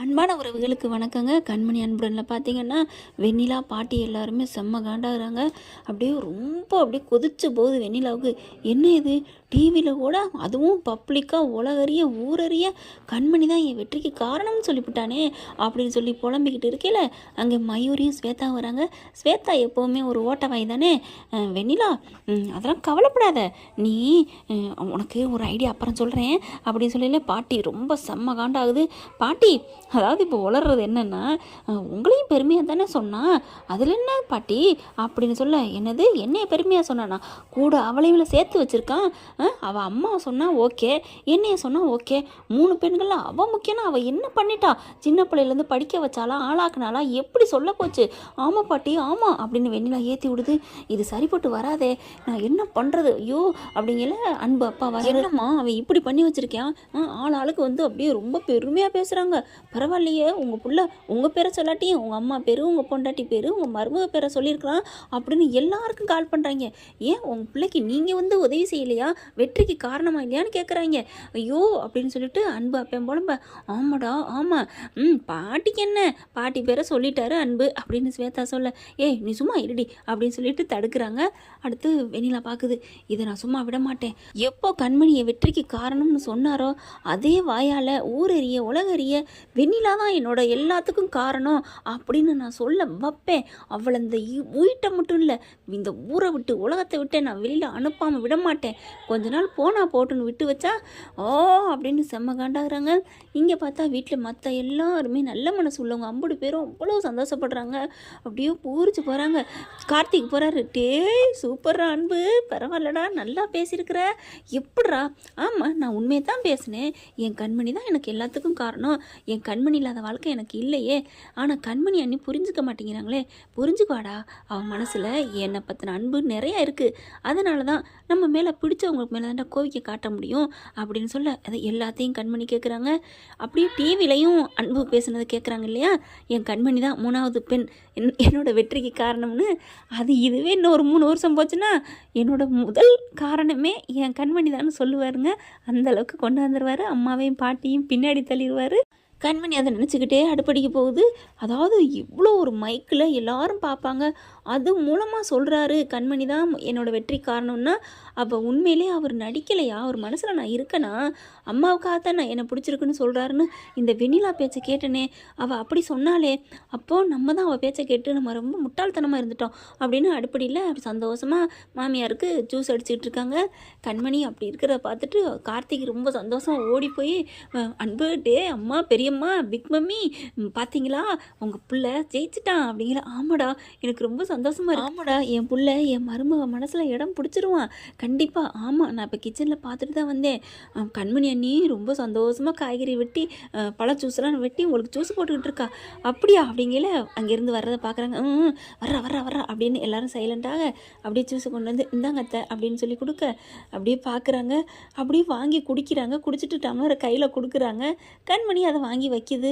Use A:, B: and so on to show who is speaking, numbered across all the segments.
A: அன்பான உறவுகளுக்கு வணக்கங்க. கண்மணி அன்புடனில் பார்த்தீங்கன்னா, வெண்ணிலா பாட்டி எல்லாருமே செம்ம காண்டாகிறாங்க. அப்படியே கொதிச்சு போகுது வெண்ணிலாவுக்கு. என்ன இது டிவியில் கூட அதுவும் பப்ளிக்காக உலகறிய ஊரறிய கண்மணி தான் என் வெற்றிக்கு காரணம்னு சொல்லிவிட்டானே அப்படின்னு சொல்லி புலம்பிக்கிட்டு இருக்கையில் அங்கே மயூரியும் ஸ்வேதா வராங்க. ஸ்வேதா எப்போவுமே ஒரு ஓட்டவாய் தானே. வெண்ணிலா அதெல்லாம் கவலைப்படாத, நீ உனக்கு ஒரு ஐடியா அப்புறம் சொல்கிறேன் அப்படின்னு சொல்லல. பாட்டி ரொம்ப செம்ம காண்டாகுது. பாட்டி அதாவது இப்போ வளர்றது என்னென்னா, உங்களையும் பெருமையாக தானே சொன்னான், அதில் என்ன பாட்டி அப்படின்னு சொல்ல. என்னது என்னைய பெருமையாக சொன்னானா? கூட அவளையும் சேர்த்து வச்சுருக்கான். அவள் அம்மா சொன்னால் ஓகே, என்னைய சொன்னால் ஓகே. 3 பெண்கள் அவள் முக்கியம்னா அவள் என்ன பண்ணிட்டா? சின்ன பிள்ளையிலேருந்து படிக்க வச்சாலா, ஆளாக்குனாலா, எப்படி சொல்ல போச்சு? ஆமாம் பாட்டி ஆமாம் அப்படின்னு வெண்ணிலா ஏற்றி விடுது. இது சரிப்பட்டு வராதே, நான் என்ன பண்ணுறது? ஐயோ அப்படிங்கல அன்பு அப்பா வர. என்னம்மா அவன் இப்படி பண்ணி வச்சுருக்கேன், ஆளுக்கு வந்து அப்படியே ரொம்ப பெருமையாக பேசுகிறாங்க. பரவாயில்லையே, உங்கள் புள்ள உங்கள் பேரை சொல்லாட்டியும் உங்கள் அம்மா பேர், உங்கள் பொண்டாட்டி பேர், உங்கள் மருமக பேரை சொல்லியிருக்கலாம் அப்படின்னு எல்லாருக்கும் கால் பண்ணுறாங்க. ஏன் உங்கள் பிள்ளைக்கு நீங்கள் வந்து உதவி செய்யலையா, வெற்றிக்கு காரணமாக இல்லையான்னு கேட்குறாங்க. ஐயோ அப்படின்னு சொல்லிட்டு அன்பு அப்பன் போலம்ப. ஆமாடா ஆமாம், பாட்டிக்கு என்ன, பாட்டி பேரை சொல்லிட்டாரு அன்பு அப்படின்னு ஸ்வேதா சொல்ல. ஏய் நீ சும்மா இருடி அப்படின்னு சொல்லிட்டு தடுக்கிறாங்க. அடுத்து வெண்ணிலா பார்க்குது, இதை நான் சும்மா விட மாட்டேன். எப்போ கண்மணியை வெற்றிக்கு காரணம்னு சொன்னாரோ அதே வாயால் ஊரறிய உலகறிய வெண்ணிலா தான் என்னோட எல்லாத்துக்கும் காரணம் அப்படின்னு நான் சொல்ல வைப்பேன். அவளை இந்த வீட்டை மட்டும் இல்லை, இந்த ஊரை விட்டு உலகத்தை விட்டு நான் வெளியில் அனுப்பாமல் விட மாட்டேன். கொஞ்ச நாள் போனா போட்டுன்னு விட்டு வச்சா ஓ அப்படின்னு செம்ம காண்டாகிறாங்க. இங்கே பார்த்தா வீட்டில் மற்ற எல்லாருமே நல்ல மனசு உள்ளவங்க 50 பேரும் அவ்வளோ சந்தோஷப்படுறாங்க. அப்படியே பூரிச்சு போகிறாங்க. கார்த்திக் போகிறாரு. டேய் சூப்பர்ரா அன்பு, பரவாயில்லடா, நல்லா பேசியிருக்கிற, எப்படிரா? ஆமாம் நான் உண்மையை தான் பேசினேன், என் கண்மணி தான் எனக்கு எல்லாத்துக்கும் காரணம், என் கண்மணி இல்லாத வாழ்க்கை எனக்கு இல்லையே. ஆனால் கண்மணி அண்ணி புரிஞ்சுக்க மாட்டேங்கிறாங்களே. புரிஞ்சுக்குவாடா, அவன் மனசில் என்னை பற்றின அன்பு நிறையா இருக்குது, அதனால தான் நம்ம மேலே பிடிச்சவங்களுக்கு மேலே தான்டா கோவிக்க காட்ட முடியும் அப்படின்னு சொல்ல. அதை எல்லாத்தையும் கண்மணி கேட்குறாங்க. அப்படியே டிவிலையும் அன்பு பேசுனது கேட்குறாங்க இல்லையா. என் கண்மணி தான் 3வது பெண் என்னோட வெற்றிக்கு காரணம்னு. அது இதுவே இன்னும் ஒரு 3 வருஷம் போச்சுன்னா என்னோட முதல் காரணமே என் கண்மணி தான் சொல்லுவாருங்க. அந்தளவுக்கு கொண்டு வந்துடுவார். அம்மாவையும் பாட்டியும் பின்னாடி தள்ளிடுவார். கண்மணி அதை நினச்சிக்கிட்டே அடுப்படிக்கு போகுது. அதாவது இவ்வளோ ஒரு மைக்கில் எல்லாரும் பார்ப்பாங்க, அது மூலமாக சொல்கிறாரு கண்மணி தான் என்னோடய வெற்றி காரணம்னா, அப்போ உண்மையிலே அவர் நடிக்கலையா? அவர் மனசில் நான் இருக்கேனா? அம்மாவுக்காகத்தான் நான் என்னை பிடிச்சிருக்குன்னு சொல்கிறாருன்னு இந்த வெண்ணிலா பேச்சை கேட்டனே, அவள் அப்படி சொன்னாலே, அப்போது நம்ம தான் அவள் பேச்சை கேட்டு நம்ம ரொம்ப முட்டாள்தனமாக இருந்துட்டோம் அப்படின்னு அடுப்படியில் அப்படி சந்தோஷமாக மாமியாருக்கு ஜூஸ் அடிச்சுக்கிட்டு இருக்காங்க. கண்மணி அப்படி இருக்கிறத பார்த்துட்டு கார்த்திக் ரொம்ப சந்தோஷம் ஓடி போய், அன்பு டே அம்மா பெரியம்மா பிக் மம்மி பார்த்தீங்களா உங்கள் பிள்ளை ஜெயிச்சிட்டான் அப்படிங்கிற. ஆமாடா எனக்கு ரொம்ப சந்தோஷமாக இருக்கு. ஆமாடா என் பிள்ளை என் மருமக மனசில் இடம் பிடிச்சிருவான் கண்டிப்பாக. ஆமாம் நான் இப்போ கிச்சனில் பார்த்துட்டு தான் வந்தேன். கண்மணி அண்ணி ரொம்ப சந்தோஷமாக காய்கறி வெட்டி பழ ஜூஸ்லாம் வெட்டி உங்களுக்கு ஜூஸ் போட்டுக்கிட்டு இருக்கா. அப்படியா அப்படிங்கல அங்கேருந்து வர்றதை பார்க்குறாங்க. வர்றா அப்படின்னு எல்லாரும் சைலண்ட்டாக அப்படியே ஜூஸை கொண்டு வந்து இந்தாங்க அத்தை அப்படின்னு சொல்லி கொடுக்க அப்படியே பார்க்குறாங்க. அப்படியே வாங்கி குடிக்கிறாங்க. குடிச்சிட்டு டம்ளரை கையில் கொடுக்குறாங்க. கண்மணி அதை வாங்கி வைக்கிது.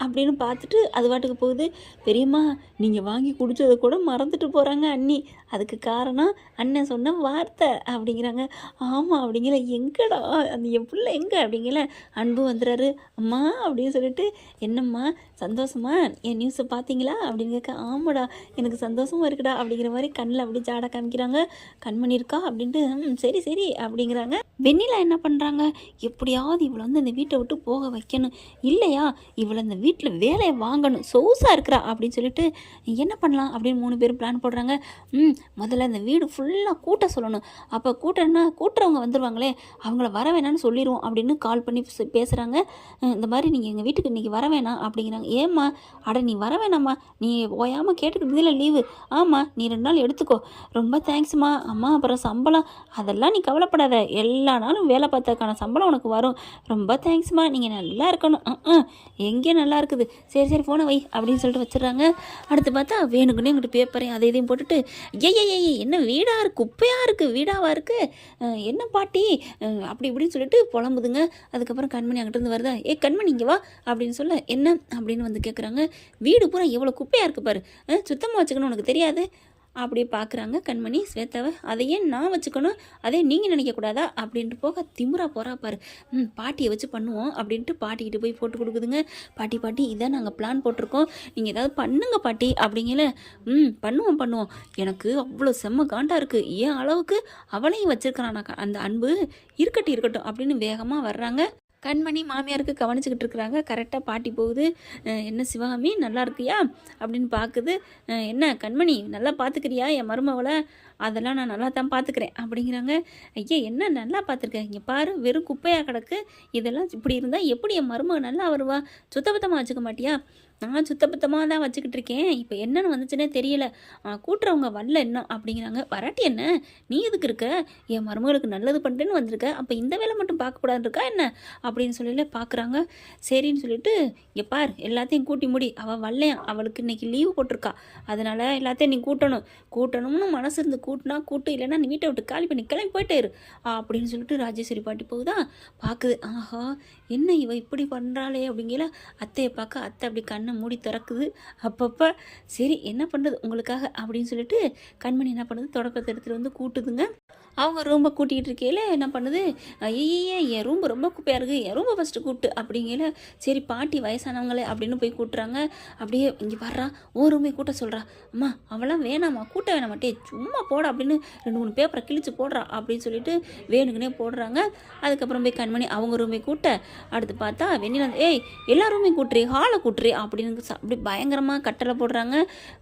A: அப்படின்னு பார்த்துட்டு அது பாட்டுக்கு போகுது. பெரியம்மா நீங்கள் வாங்கி குடித்ததை கூட மறந்துட்டு போகிறாங்க அண்ணி, அதுக்கு காரணம் அண்ணன் சொன்ன வார்த்தை அப்படிங்கிறாங்க. ஆமாம் அப்படிங்கிற. எங்கடா அந்த என் பிள்ளை எங்கே அப்படிங்கிற. அன்பு வந்துடுறாரு. அம்மா அப்படின்னு சொல்லிட்டு, என்னம்மா சந்தோஷமா என் நியூஸை பார்த்தீங்களா அப்படின்னு கேட்க. ஆமாடா எனக்கு சந்தோஷமாக இருக்குடா அப்படிங்கிற மாதிரி கண்ணில் அப்படி ஜாட காமிக்கிறாங்க. கண்மணி இருக்கா அப்படின்ட்டு சரி சரி அப்படிங்கிறாங்க. வெண்ணிலா என்ன பண்ணுறாங்க, எப்படியாவது இவளை வந்து இந்த வீட்டை விட்டு போக வைக்கணும், இல்லையா இவளை இந்த வீட்டில் வேலையை வாங்கணும், சொகுசாக இருக்கிறா அப்படின்னு சொல்லிட்டு என்ன பண்ணலாம் அப்படின்னு 3 பேரும் பிளான் போடுறாங்க. முதல்ல இந்த வீடு ஃபுல்லாக கூட்ட சொல்லணும். அப்போ கூட்டுறவங்க வந்துடுவாங்களே, அவங்கள வர வேணான்னு சொல்லிடுவோம் அப்படின்னு கால் பண்ணி பேசுகிறாங்க. இந்த மாதிரி நீங்கள் எங்கள் வீட்டுக்கு இன்றைக்கி வர வேணாம் அப்படிங்கிறாங்க. ஏம்மா? அட நீ வர வேணாம்மா, நீ ஓயாமல் கேட்டுக்கிட்டு இல்லை லீவு. ஆமாம் நீ 2 நாள் எடுத்துக்கோ. ரொம்ப தேங்க்ஸ்மா. அம்மா அப்புறம் சம்பளம் அதெல்லாம் நீ கவலைப்படாத, எல்லா நாளும் வேலை பார்த்ததுக்கான சம்பளம் உனக்கு வரும். ரொம்ப தேங்க்ஸ்மா, நீங்கள் நல்லா இருக்கணும். எங்கே நல்லா இருக்குது, சரி சரி ஃபோனை வை அப்படின்னு சொல்லிட்டு வச்சிடுறாங்க. அடுத்து பார்த்தா வேணுக்குன்னே இங்கிட்டு பேப்பரையும் அதை இதையும் போட்டுட்டு, ஏய் என்ன வீடாக இருக்குது, குப்பையாக இருக்குது, வீடாவாக இருக்குது, என்ன பாட்டி அப்படி இப்படின்னு சொல்லிட்டு புலம்புதுங்க. அதுக்கப்புறம் கண்மணி அங்கிட்டிருந்து வருதா. கண்மணி இங்கே வா அப்படின்னு சொல்ல. என்ன அப்படின்னு வந்து கேட்குறாங்க. வீடு பூரா எவ்வளோ குப்பையாக இருக்குது பாரு, சுத்தமாக வச்சுக்கணும் உனக்கு தெரியாது. அப்படியே பார்க்குறாங்க கண்மணி ஸ்வேதாவை. அதையே நான் வச்சுக்கணும், அதே நீங்கள் நினைக்கக்கூடாதா அப்படின்ட்டு போக திமிரா போகிறா பாரு. பாட்டியை வச்சு பண்ணுவோம் அப்படின்ட்டு பாட்டிக்கிட்ட போய் போட்டு கொடுக்குதுங்க. பாட்டி பாட்டி இதான் நாங்கள் பிளான் போட்டிருக்கோம், நீங்கள் ஏதாவது பண்ணுங்க பாட்டி அப்படிங்கல. பண்ணுவோம் பண்ணுவோம், எனக்கு அவ்வளோ செம்ம காண்டாக இருக்குது, ஏன் அளவுக்கு அவளையும் வச்சுருக்கிறான் அந்த அன்பு, இருக்கட்டும் இருக்கட்டும் அப்படின்னு வேகமாக வர்றாங்க. கண்மணி மாமியாருக்கு கவனிச்சுக்கிட்டு இருக்கிறாங்க. கரெக்டாக பாட்டி போகுது. என்ன சிவகாமி நல்லா இருக்கியா அப்படின்னு பார்க்குது. என்ன கண்மணி நல்லா பார்த்துக்கிறியா என் மருமவளை? அதெல்லாம் நான் நல்லா தான் பார்த்துக்கிறேன் அப்படிங்கிறாங்க. ஐயா என்ன நல்லா பார்த்துருக்கேன், இங்கே பாரு வெறும் குப்பையாக கிடக்கு, இதெல்லாம் இப்படி இருந்தால் எப்படி என் மருமக நல்லா வருவா? சுத்தபத்தமாக வச்சுக்க மாட்டியா? நான் சுத்தபத்தமாக தான் வச்சுக்கிட்டு இருக்கேன், இப்போ என்னென்னு வந்துச்சுன்னே தெரியல, கூட்டுறவங்க வரல என்ன அப்படிங்கிறாங்க. வராட்டி என்ன, நீ எதுக்கு இருக்க, என் மருமகளுக்கு நல்லது பண்ணுறேன்னு வந்திருக்க, அப்போ இந்த வேலை மட்டும் பார்க்கக்கூடாது இருக்கா என்ன அப்படின்னு சொல்லி பார்க்குறாங்க. சரின்னு சொல்லிட்டு இங்கே பார் எல்லாத்தையும் கூட்டி முடி, அவள் வரலையாம், அவளுக்கு இன்றைக்கி லீவு போட்டிருக்கா, அதனால் எல்லாத்தையும் நீ கூட்டணும்னு மனசு இருந்து கூட்டினா கூட்டு, இல்லைன்னா நீ வீட்டை விட்டு காலி பண்ணி கிளம்பி போயிட்டே இரு அப்படின்னு சொல்லிட்டு ராஜேஸ்வரி பாட்டி போகுதா பார்க்குது. ஆஹா என்ன இவ இப்படி பண்ணுறாளே அப்படிங்கிற அத்தையை பார்க்க அத்தை அப்படி கண்ணை மூடி திறக்குது. அப்பப்போ சரி என்ன பண்ணுறது உங்களுக்காக அப்படின்னு சொல்லிட்டு கண்மணி என்ன பண்ணுது, தொடப்பத்தை எடுத்துகிட்டு வந்து கூட்டுதுங்க. அவங்க ரூம்பை கூட்டிகிட்டு இருக்கையில் என்ன பண்ணுது, ஐயே என் ரூம் ரொம்ப குப்பையாக இருக்குது, என் ரூம்பை ஃபஸ்ட்டு கூப்பிட்டு அப்படிங்கிற. சரி பாட்டி வயசானவங்களே அப்படின்னு போய் கூட்டுறாங்க. அப்படியே இங்கே வர்றா ஓ ரூமை கூட்ட சொல்கிறா. அம்மா அவளாம் வேணாம்மா கூட்ட வேணாமாட்டே சும்மா போட அப்படின்னு 2-3 பேப்பரை கிழிச்சு போடுறா அப்படின்னு சொல்லிட்டு வேணுக்குனே போடுறாங்க. அதுக்கப்புறம் போய் கண்மணி அவங்க ரூமை கூட்ட, அடுத்து பார்த்தா வெண்ணிலா ஏய் எல்லா ரூமையும் கூட்டுறி, ஹாலை கூட்டுறி அப்படின்னு அப்படி பயங்கரமாக கட்டளை போடுறாங்க.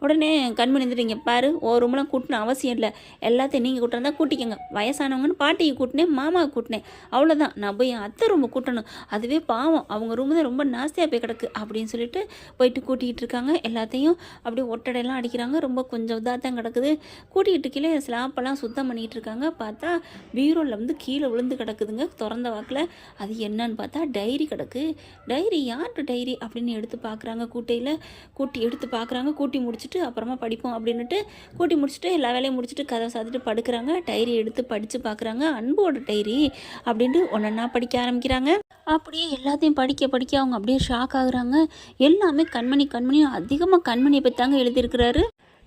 A: உடனே கண்மணி வந்துட்டு இங்கே பாரு ஓ ரூம்லாம் கூட்டணும் அவசியம் இல்லை, எல்லாத்தையும் நீங்கள் கூட்டினா கூட்டிக்கங்க, வயசானவங்கன்னு பாட்டியை கூட்டினேன் மாமாவை கூட்டினேன் அவ்வளோதான், நான் போய் என் அத்தை ரூமை கூட்டணும், அதுவே பாவம் அவங்க ரூமு தான் ரொம்ப நாஸ்தியாக போய் கிடக்கு அப்படின்னு சொல்லிட்டு போயிட்டு கூட்டிகிட்டு இருக்காங்க. எல்லாத்தையும் அப்படியே ஒட்டடையெல்லாம் அடிக்கிறாங்க. ரொம்ப கொஞ்சம் இதாக தான் கிடக்குது. கூட்டிகிட்டு கீழே ஸ்லாப்பெல்லாம் சுத்தம் பண்ணிகிட்டு இருக்காங்க. பார்த்தா பீரோவில் வந்து கீழே விழுந்து கிடக்குதுங்க திறந்த வாக்கில். அது என்னன்னு பார்த்தா டைரி கிடக்கு. டைரி யார்கிட்ட டைரி அப்படின்னு எடுத்து பார்க்குறாங்க. கூட்டி எடுத்து பார்க்குறாங்க. கூட்டி முடிச்சுட்டு அப்புறமா படிப்போம் அப்படின்னுட்டு கூட்டி முடிச்சுட்டு எல்லா வேலையும் முடிச்சுட்டு கதை சாத்திட்டு படுக்கிறாங்க. டைரி எடுத்து படித்து பார்க்குறாங்க. அன்போட டைரி அப்படின்ட்டு ஒன்றா படிக்க ஆரம்பிக்கிறாங்க. அப்படியே எல்லாத்தையும் படிக்க அவங்க அப்படியே ஷாக் ஆகுறாங்க. எல்லாமே கண்மணி அதிகமாக கண்மணியை பற்றி தாங்க எழுதியிருக்கிறாரு.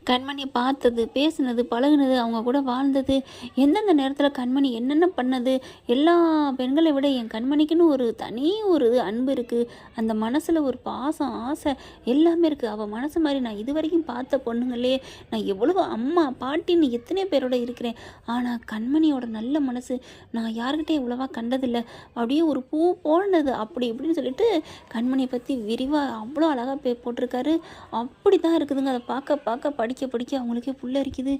A: கண்மணியை பார்த்தது, பேசுனது, பழகுனது, அவங்க கூட வாழ்ந்தது, எந்தெந்த நேரத்தில் கண்மணி என்னென்ன பண்ணது, எல்லா பெண்களை விட என் கண்மணிக்குன்னு ஒரு தனி ஒரு அன்பு இருக்குது, அந்த மனசில் ஒரு பாசம் ஆசை எல்லாமே இருக்குது. அவள் மனசு மாதிரி நான் இது வரைக்கும் பார்த்த பொண்ணுங்களே நான் எவ்வளோ அம்மா பாட்டின்னு எத்தனை பேரோட இருக்கிறேன், ஆனால் கண்மணியோட நல்ல மனசு நான் யாருக்கிட்டே இவ்வளோவா கண்டதில்லை, அப்படியே ஒரு பூ போனது அப்படி இப்படின்னு சொல்லிட்டு கண்மணியை பற்றி விரிவாக அவ்வளோ அழகாக போட்டிருக்காரு. அப்படி தான் இருக்குதுங்க. அதை பார்க்க படிக்க அவங்களுக்கே புள்ள இருக்குது.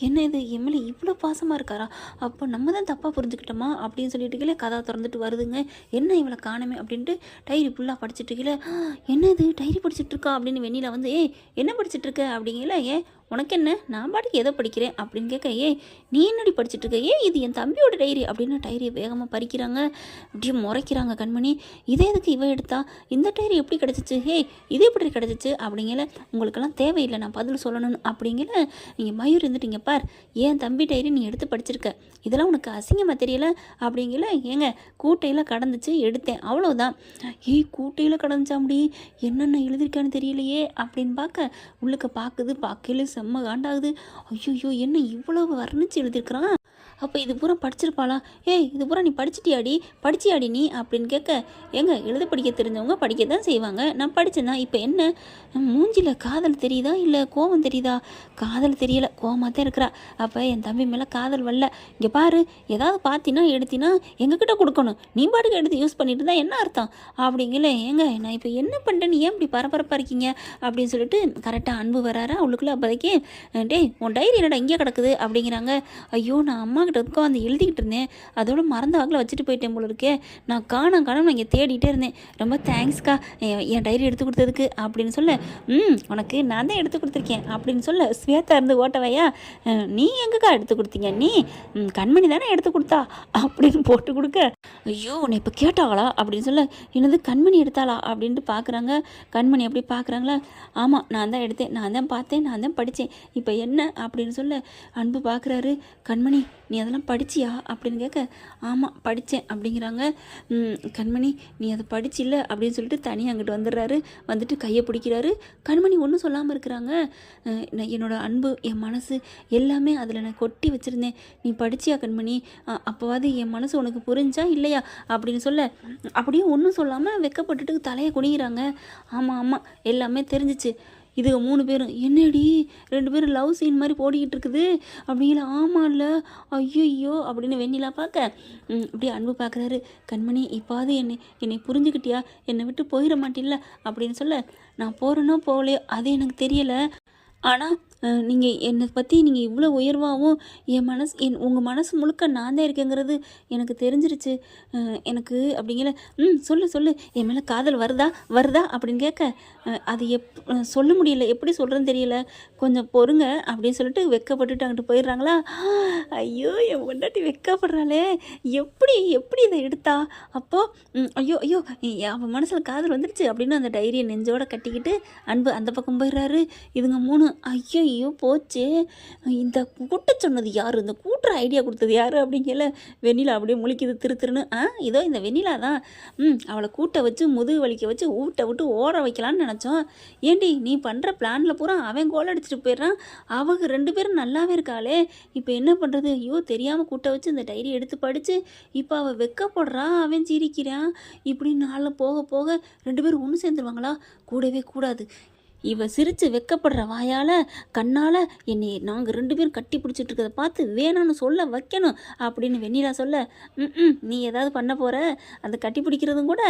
A: என்ன இது எம்எல்ஏ இவ்வளோ பாசமாக இருக்காரா, அப்போ நம்ம தான் தப்பாக புரிஞ்சுக்கிட்டோமா அப்படின்னு சொல்லிட்டு கதை திறந்துட்டு வருதுங்க. என்ன இவளை காணமே அப்படின்ட்டு டைரி ஃபுல்லாக படிச்சுட்டு என்ன இது டைரி படிச்சுட்டு இருக்கா அப்படின்னு வெண்ணிலா வந்து என்ன படிச்சுட்டு இருக்க அப்படிங்கல. உனக்கு என்ன, நான் பாட்டுக்கு எதை படிக்கிறேன் அப்படின்னு கேட்க, நீ என்னடி படிச்சுட்டு இருக்க, இது என் தம்பியோட டைரி அப்படின்னு டைரியை வேகமாக பறிக்கிறாங்க. அப்படியே முறைக்கிறாங்க கண்மணி. இதே எதுக்கு இவ எடுத்தா, இந்த டைரி எப்படி கிடச்சிச்சு, இது எப்படி கிடச்சிச்சு அப்படிங்கல. உங்களுக்கெல்லாம் தேவையில்லை நான் பதில் சொல்லணும்னு அப்படிங்கல. நீங்கள் மயூர் இருந்துட்டீங்க பார், ஏன் தம்பி டைரி நீ எடுத்து படிச்சிருக்க, இதெல்லாம் உனக்கு அசிங்கமாக தெரியல அப்படிங்கல. கூட்டையில் கடந்துச்சு எடுத்தேன் அவ்வளோதான். கூட்டையில் கடந்துச்சா அப்படி என்னென்ன எழுதியிருக்கான்னு தெரியலையே அப்படின்னு பார்க்க உள்ளுக்க பார்க்கல செம்ம காண்டாகுது. ஐயோ என்ன இவ்வளவு வர்ணிச்சு எழுதியிருக்கிறான், அப்போ இது பூரா படிச்சிருப்பாளா, இது பூரா நீ படிச்சியாடி நீ அப்படின்னு கேட்க, எழுத படிக்க தெரிஞ்சவங்க படிக்க தான் செய்வாங்க, நான் படித்தேன்னா இப்போ என்ன, மூஞ்சியில் காதல் தெரியுதா இல்லை கோவம் தெரியுதா, காதல் தெரியலை கோவமாக தான் இருக்கிறா, அப்போ என் தம்பி மேலே காதல் வரல, இங்கே பாரு ஏதாவது பார்த்தினா எடுத்தினா எங்ககிட்ட கொடுக்கணும், நீ பாட்டுக்கு எடுத்து யூஸ் பண்ணிட்டு தான் என்ன அர்த்தம் அப்படிங்கல. நான் இப்போ என்ன பண்ணுறேன்னு ஏன் இப்படி பரபரப்பாக இருக்கீங்க அப்படின்னு சொல்லிட்டு கரெக்டாக அன்பு வராரா அவளுக்குள்ள. அப்போதைக்கு உன் டைரி என்னடா இங்கே கிடக்குது அப்படிங்கிறாங்க. ஐயோ நான் அம்மா கிட்ட உட்காந்து எழுதிக்கிட்டு இருந்தேன், அதோட மறந்த வாக்கில் வச்சுட்டு போயிட்டேன் போல இருக்கே, நான் காணோம் நான் இங்கே தேடிட்டே இருந்தேன், ரொம்ப தேங்க்ஸ்க்கா என் டைரி எடுத்து கொடுத்ததுக்கு அப்படின்னு சொல்ல. உனக்கு நான் தான் எடுத்து கொடுத்துருக்கேன் அப்படின்னு சொல்ல. ஸ்வேதா இருந்து ஓட்டவையா, நீ எங்கக்கா எடுத்து கொடுத்தீங்க, நீ கண்மணி தானே எடுத்து கொடுத்தா அப்படின்னு போட்டு கொடுக்க. ஐயோ! உன்னை இப்ப கேட்டாங்களா? அப்படின்னு சொல்ல, என்னது கண்மணி எடுத்தாளா? அப்படின்ட்டு பார்க்குறாங்க. கண்மணி அப்படி பார்க்குறாங்களா? ஆமா, நான் தான் எடுத்தேன். நான் தான் பார்த்தேன். நான் தான் படிச்சேன். இப்ப என்ன? அப்படின்னு சொல்ல, அன்பு பார்க்குறாரு. கண்மணி நீ அதெல்லாம் படிச்சியா? அப்படின்னு கேட்க, ஆமா படிச்சேன் அப்படிங்கிறாங்க. கண்மணி நீ அதை படிச்சில்ல அப்படின்னு சொல்லிட்டு தனியா அங்கிட்டு வந்துடுறாரு. வந்துட்டு கைய பிடிக்கிறாரு. கண்மணி ஒண்ணும் சொல்லாம இருக்கிறாங்க. நான் என்னோட அன்பு, என் மனசு எல்லாமே அதில் நான் கொட்டி வச்சிருந்தேன். நீ படிச்சியா கண்மணி? அப்போவாது என் மனசு உனக்கு புரிஞ்சா இல்லையா அப்படின்னு சொல்ல, அப்படியே ஒன்றும் சொல்லாமல் வெக்கப்பட்டுட்டு தலையை குனிகிறாங்க. ஆமாம் ஆமாம் எல்லாமே தெரிஞ்சிச்சு. இதுங்க 3 பேரும் என்னடி 2 பேரும் லவ் சீன் மாதிரி போடிக்கிட்டு இருக்குது அப்படிங்கிற. ஆமாம்ல, ஐயோ அப்படின்னு வெண்ணிலா பார்க்க, அப்படியே அன்பு பார்க்குறாரு. கண்மணி இப்பாவது என்னை புரிஞ்சுக்கிட்டியா? என்னை விட்டு போயிட மாட்டில்ல அப்படின்னு சொல்ல, நான் போகிறேனோ போகலையோ அது எனக்கு தெரியலை. ஆனால் நீங்கள் என்னை பற்றி நீங்கள் இவ்வளோ உயர்வாகவும் உங்கள் மனசு முழுக்க நான் தான் இருக்கேங்கிறது எனக்கு தெரிஞ்சிருச்சு. எனக்கு அப்படிங்கிற. சொல்லு என் மேலே காதல் வருதா அப்படின்னு கேட்க, அது சொல்ல முடியல, எப்படி சொல்கிறேன்னு தெரியல, கொஞ்சம் பொறுங்க அப்படின்னு சொல்லிட்டு வெக்கப்பட்டுட்டு அங்கிட்டு போயிடுறாங்களா. ஐயோ என் பொண்டாட்டி வெக்கப்படுறாளே, எப்படி இதை எடுத்தா? அப்போது ஐயோ அவன் மனசில் காதல் வந்துடுச்சு அப்படின்னு அந்த டைரியை நெஞ்சோட கட்டிக்கிட்டு அன்பு அந்த பக்கம் போயிடுறாரு. இதுங்க 3 ஐயோ போச்சு. இந்த கூட்ட சொன்னது யார்? இந்த கூட்டுற ஐடியா கொடுத்தது யார்? அப்படிங்கல. வெண்ணிலா அப்படியே முழிக்குது திருன்னு. இதோ இந்த வெண்ணிலா தான். அவளை கூட்ட வச்சு முதுகு வலிக்க வச்சு ஊட்ட விட்டு ஓட வைக்கலான்னு நினச்சோம். ஏண்டி நீ பண்ணுற பிளானில் பூரா அவன் கோல் அடிச்சுட்டு போயிடுறான். அவங்க 2 பேரும் நல்லாவே இருக்காளே, இப்போ என்ன பண்ணுறது? ஐயோ தெரியாமல் கூட்ட வச்சு இந்த டைரி எடுத்து படித்து இப்போ அவள் வெக்கப்படுறான், அவன் சிரிக்கிறான். இப்படி நாளில் போக போக 2 பேரும் ஒன்று சேர்ந்துருவாங்களா? கூடவே கூடாது. இவ சிரித்து வெக்கப்படுற வாயால் கண்ணால் என்னை நாங்கள் 2 பேரும் கட்டி பிடிச்சிட்டு இருக்கிறத பார்த்து வேணான்னு சொல்ல வைக்கணும் அப்படின்னு வெண்ணிலா சொல்ல, நீ ஏதாவது பண்ண போகிற? அந்த கட்டி பிடிக்கிறதும் கூட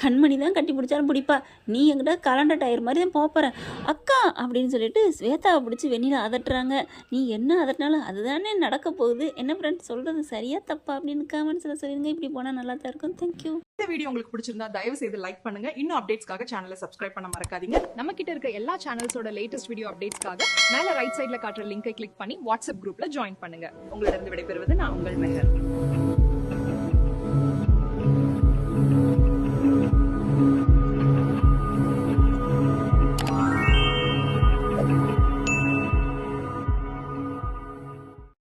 A: கண்மணி தான் கட்டி பிடிச்சாலும் பிடிப்பா, நீ எங்கிட்ட கலண்டர் டயர் மாதிரி தான் போகிற அக்கா அப்படின்னு சொல்லிட்டு ஸ்வேதாவை பிடிச்சி வெண்ணிலா அதட்டுறாங்க. நீ என்ன அதட்டினாலும் அதுதானே நடக்க போகுது. என்ன ஃப்ரெண்ட் சொல்கிறது சரியா தப்பா அப்படின்னு கமெண்ட்ஸில் சொல்லிடுங்க. இப்படி போனால் நல்லா தான் இருக்கும். தேங்க்யூ.
B: இந்த வீடியோ உங்களுக்கு பிடிச்சிருந்தா தயவு செய்து லைக் பண்ணுங்க. இன்னும் அப்டேட்ஸ்க்காக சேனலை சப்ஸ்கிரைப் பண்ண மறக்காதீங்க. நம்ம கிட்ட இருக்க எல்லா சேனல்ஸோட லேட்டஸ்ட் வீடியோ அப்டேட்ஸ்க்காக மேல ரைட் சைடுல காட்டுற லிங்கை கிளிக் பண்ணி வாட்ஸ்அப் குரூப்ல ஜாயின் பண்ணுங்க. உங்களிடம் விடைபெறுவது நான் உங்கள் மெஹர்.